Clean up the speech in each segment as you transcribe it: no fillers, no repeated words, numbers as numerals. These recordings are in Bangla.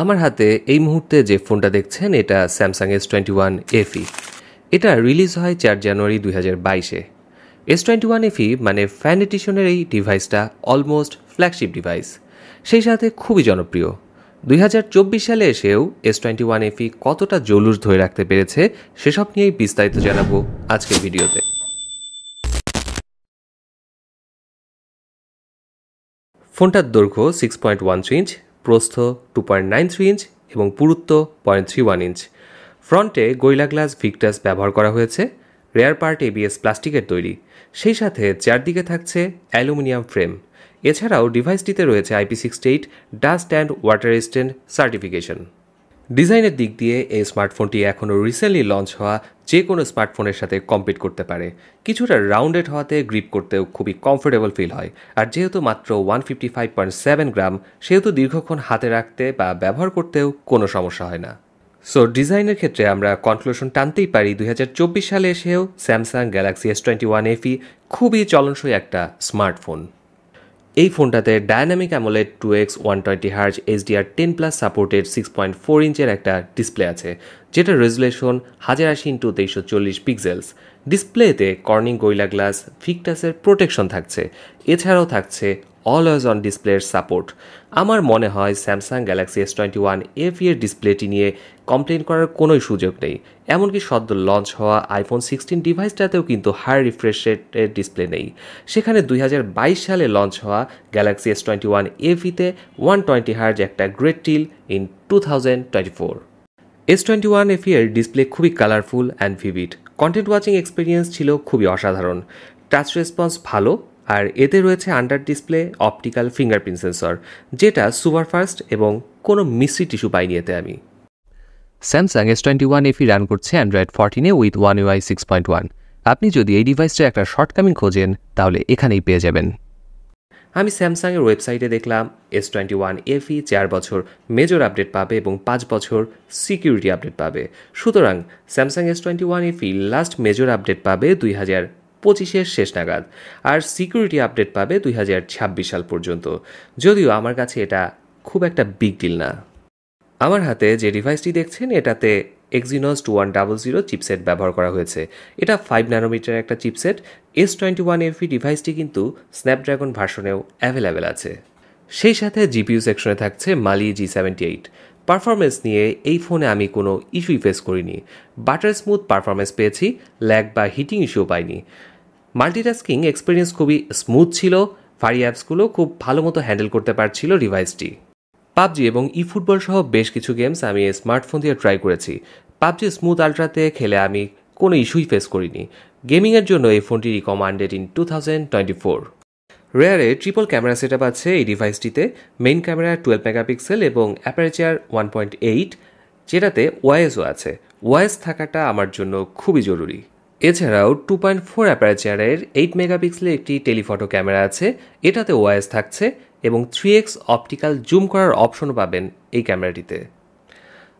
আমার হাতে এই মুহূর্তে যে ফোনটা দেখছেন এটা স্যামসাং S21 Fe। এটা রিলিজ হয় 4 জানুয়ারি 2022-এ। S21 Fe মানে ফ্যান এডিশনের এই ডিভাইসটা অলমোস্ট ফ্ল্যাগশিপ ডিভাইস, সেই সাথে খুবই জনপ্রিয়। 2024 সালে এসেও S21 Fe কতটা জৌলুস ধরে রাখতে পেরেছে সেসব নিয়েই বিস্তারিত জানাবো আজকের ভিডিওতে। ফোনটার দৈর্ঘ্য 6.13 ইঞ্চ, প্রস্থ 2.93 ইঞ্চ এবং পুরুত্ব 0.31 ইঞ্চ। ফ্রন্টে গরিলা গ্লাস ভিক্টাস ব্যবহার করা হয়েছে, রেয়ার পার্ট ABS প্লাস্টিকের তৈরি, সেই সাথে চারদিকে থাকছে অ্যালুমিনিয়াম ফ্রেম। এছাড়াও ডিভাইসটিতে রয়েছে IP68 dust and water resistant certification. ডিজাইনের দিক দিয়ে এই স্মার্টফোনটি এখনও রিসেন্টলি লঞ্চ হওয়া যে কোনো স্মার্টফোনের সাথে কম্পিট করতে পারে। কিছুটা রাউন্ডেড হওয়াতে গ্রিপ করতেও খুবই কমফোর্টেবল ফিল হয়, আর যেহেতু মাত্র 155.7 গ্রাম সেহেতু দীর্ঘক্ষণ হাতে রাখতে বা ব্যবহার করতেও কোনো সমস্যা হয় না। সো ডিজাইনের ক্ষেত্রে আমরা কনক্লুশন টানতেই পারি 2024 সালে এসেও স্যামসাং গ্যালাক্সি S21 Fe খুবই চলনসই একটা স্মার্টফোন। এই ফোনটাতে dynamic AMOLED 2x 120Hz HDR10+ supported 6.4 ইঞ্চের একটা ডিসপ্লে আছে, যেটা রেজুলেশন 1080x2340 পিক্সেলস। ডিসপ্লেতে কর্নিং গরিলা গ্লাস ভিক্টাসের প্রোটেকশন থাকছে, এছাড়াও থাকছে অলওয়েজ অন ডিসপ্লের সাপোর্ট। আমার মনে হয় স্যামসাং গ্যালাক্সি S21 Fe এর ডিসপ্লেটি নিয়ে কমপ্লেন করার কোনোই সুযোগ নেই। এমনকি সদ্য লঞ্চ হওয়া iPhone 16 ডিভাইসটাতেও কিন্তু হাই রিফ্রেশ রেটের ডিসপ্লে নেই। সেখানে 2022 সালে লঞ্চ হওয়া গ্যালাক্সি S21 Fe-তে 120Hz একটা great deal in 2024। S21 Fe এর ডিসপ্লে খুবই colourful and vivid. Content watching experience ছিল খুবই অসাধারণ। টাচ রেসপন্স ভালো, আর এতে রয়েছে under display optical fingerprint sensor, যেটা সুপারফাস্ট এবং কোনো মিস্ট্রি টিস্যু পাইনি এতে আমি। স্যামসাং S21 Fe রান করছে অ্যান্ড্রয়েড 14-এ উইথ One UI 6.1। আপনি যদি এই ডিভাইসটা একটা শর্টকামিং খোঁজেন তাহলে এখানেই পেয়ে যাবেন। আমি স্যামসাংয়ের ওয়েবসাইটে দেখলাম S21 Fe 4 বছর মেজর আপডেট পাবে এবং 5 বছর সিকিউরিটি আপডেট পাবে। সুতরাং Samsung S21 Fe last major update পাবে 2025-এর শেষ নাগাদ, আর সিকিউরিটি আপডেট পাবে 2026 সাল পর্যন্ত। যদিও আমার কাছে এটা খুব একটা বিগ ডিল না। আমার হাতে যে ডিভাইসটি দেখছেন এটাতে Exynos 2100 চিপসেট ব্যবহার করা হয়েছে। এটা 5 ন্যানোমিটার একটা চিপসেট। S21 Fe ডিভাইসটি কিন্তু স্ন্যাপড্রাগন ভার্সনেও অ্যাভেলেবেল আছে। সেই সাথে জিপিইউ সেকশনে থাকছে মালি G78। পারফরমেন্স নিয়ে এই ফোনে আমি কোনো ইস্যুই ফেস করিনি। বাটার স্মুথ পারফরমেন্স পেয়েছি, ল্যাগ বা হিটিং ইস্যু পাইনি। মাল্টিটাস্কিং এক্সপিরিয়েন্স খুবই স্মুথ ছিল, ভারী অ্যাপসগুলো খুব ভালো মতো হ্যান্ডেল করতে পারছিল ডিভাইসটি। পাবজি এবং ফুটবল সহ বেশ কিছু গেমস আমি স্মার্টফোন দিয়ে ট্রাই করেছি। পাবজি স্মুথ আলট্রাতে খেলে আমি কোনো ইস্যুই ফেস করিনি। গেমিংয়ের জন্য এই ফোনটি রিকমান্ডেড ইন 2024। রেয়ারে ট্রিপল ক্যামেরা সেটআপ আছে এই ডিভাইসটিতে। মেইন ক্যামেরা 12 মেগাপিক্সেল এবং অ্যাপারচার 1.8, যেটাতে ওয়াইএসও আছে। ওয়াইএস থাকাটা আমার জন্য খুবই জরুরি। এছাড়াও 2.4 অ্যাপারচারের 8 মেগাপিক্সেলের একটি টেলিফটো ক্যামেরা আছে, এটাতে ওয়াইএস থাকছে এবং 3x অপটিক্যাল জুম করার অপশনও পাবেন এই ক্যামেরাটিতে।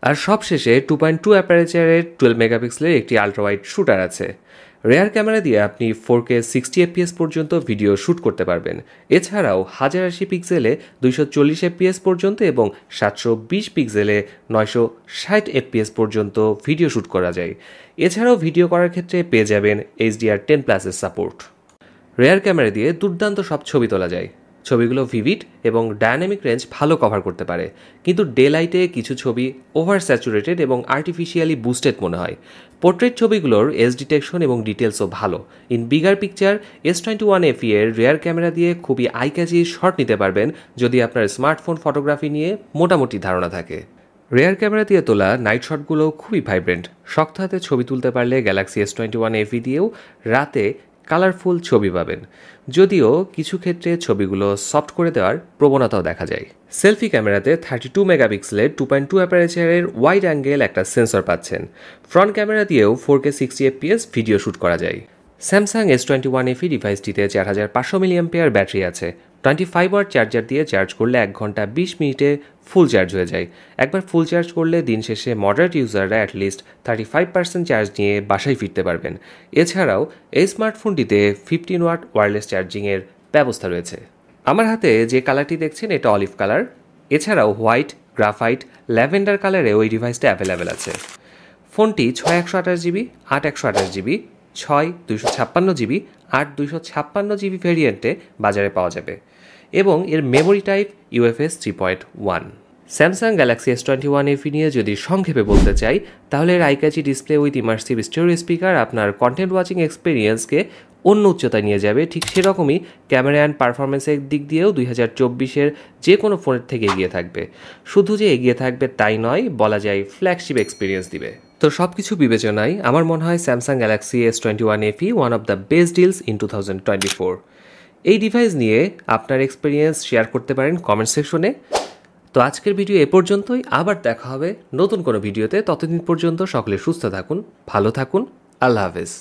আর সবশেষে 2.2 অ্যাপারচারের 12 মেগাপিক্সেলের একটি আলট্রাওয়াইড শুটার আছে। রেয়ার ক্যামেরা দিয়ে আপনি 4K 60 FPS পর্যন্ত ভিডিও শ্যুট করতে পারবেন। এছাড়াও 1080 পিক্সেলে 240 FPS পর্যন্ত এবং 720 পিক্সেলে 960 FPS পর্যন্ত ভিডিও শ্যুট করা যায়। এছাড়াও ভিডিও করার ক্ষেত্রে পেয়ে যাবেন HDR10+-এর সাপোর্ট। রেয়ার ক্যামেরা দিয়ে দুর্দান্ত সব ছবি তোলা যায়। ছবিগুলো ভিভিড এবং ডায়নামিক রেঞ্জ ভালো কভার করতে পারে, কিন্তু ডে লাইটে কিছু ছবি ওভার স্যাচুরেটেড এবং আর্টিফিশিয়ালি বুস্টেড মনে হয়। পোর্ট্রেট ছবিগুলোর এজ ডিটেকশন এবং ডিটেলসও ভালো। In bigger picture S21 Fe এর রেয়ার ক্যামেরা দিয়ে খুবই আইক্যাচি শট নিতে পারবেন যদি আপনার স্মার্টফোন ফটোগ্রাফি নিয়ে মোটামুটি ধারণা থাকে। রেয়ার ক্যামেরা দিয়ে তোলা নাইট শটগুলো খুবই ভাইব্রেন্ট। শক্ত হাতে ছবি তুলতে পারলে গ্যালাক্সি S21 Fe দিয়েও রাতে কালারফুল ছবি পাবেন, যদিও কিছু ক্ষেত্রে ছবিগুলো সফট করে দেওয়ার প্রবণতাও দেখা যায়। সেলফি ক্যামেরাতে 32 মেগাপিক্সেলের 2.2 অ্যাপারচারের ওয়াইড অ্যাঙ্গেল একটা সেন্সর পাচ্ছেন। ফ্রন্ট ক্যামেরা দিয়েও 4K 60 FPS ভিডিও শ্যুট করা যায়। Samsung S21 Fe ডিভাইসটিতে 4500 mAh battery আছে। 25 ওয়াট চার্জার দিয়ে চার্জ করলে 1 ঘন্টা 20 মিনিটে ফুল চার্জ হয়ে যায়। একবার ফুল চার্জ করলে দিন শেষে মডারেট ইউজাররা অ্যাটলিস্ট 35% চার্জ নিয়ে বাসায় ফিরতে পারবেন। এছাড়াও এই স্মার্টফোনটিতে 15 ওয়াট ওয়্যারলেস চার্জিংয়ের ব্যবস্থা রয়েছে। আমার হাতে যে কালারটি দেখছেন এটা অলিভ কালার। এছাড়াও হোয়াইট, গ্রাফাইট, ল্যাভেন্ডার কালারে ওই ডিভাইসটা অ্যাভেলেবেল আছে। ফোনটি 6/128GB, 8/128GB, 6/256GB, 8/256GB ভেরিয়েন্টে বাজারে পাওয়া যাবে এবং এর memory type UFS 3.1। Samsung Galaxy S21 Fe নিয়ে যদি সংক্ষেপে বলতে চাই তাহলে এর eye catchy display with immersive stereo speaker আপনার কন্টেন্ট ওয়াচিং এক্সপিরিয়েন্সকে অন্য উচ্চতায় নিয়ে যাবে। ঠিক সেরকমই ক্যামেরা অ্যান্ড পারফরমেন্সের দিক দিয়েও 2024-এর যে কোনো ফোনের থেকে এগিয়ে থাকবে। শুধু যে এগিয়ে থাকবে তাই নয়, বলা যায় ফ্ল্যাগশিপ এক্সপিরিয়েন্স দিবে। তো সব কিছু বিবেচনায় আমার মনে হয় Samsung Galaxy S21 Fe one of the best deals in 2024। এই ডিভাইস নিয়ে আপনার এক্সপিরিয়েন্স শেয়ার করতে পারেন কমেন্ট সেকশনে। তো আজকের ভিডিও এ পর্যন্তই, আবার দেখা হবে নতুন কোনো ভিডিওতে। ততদিন পর্যন্ত সকলে সুস্থ থাকুন, ভালো থাকুন, আল্লাহ হাফেজ।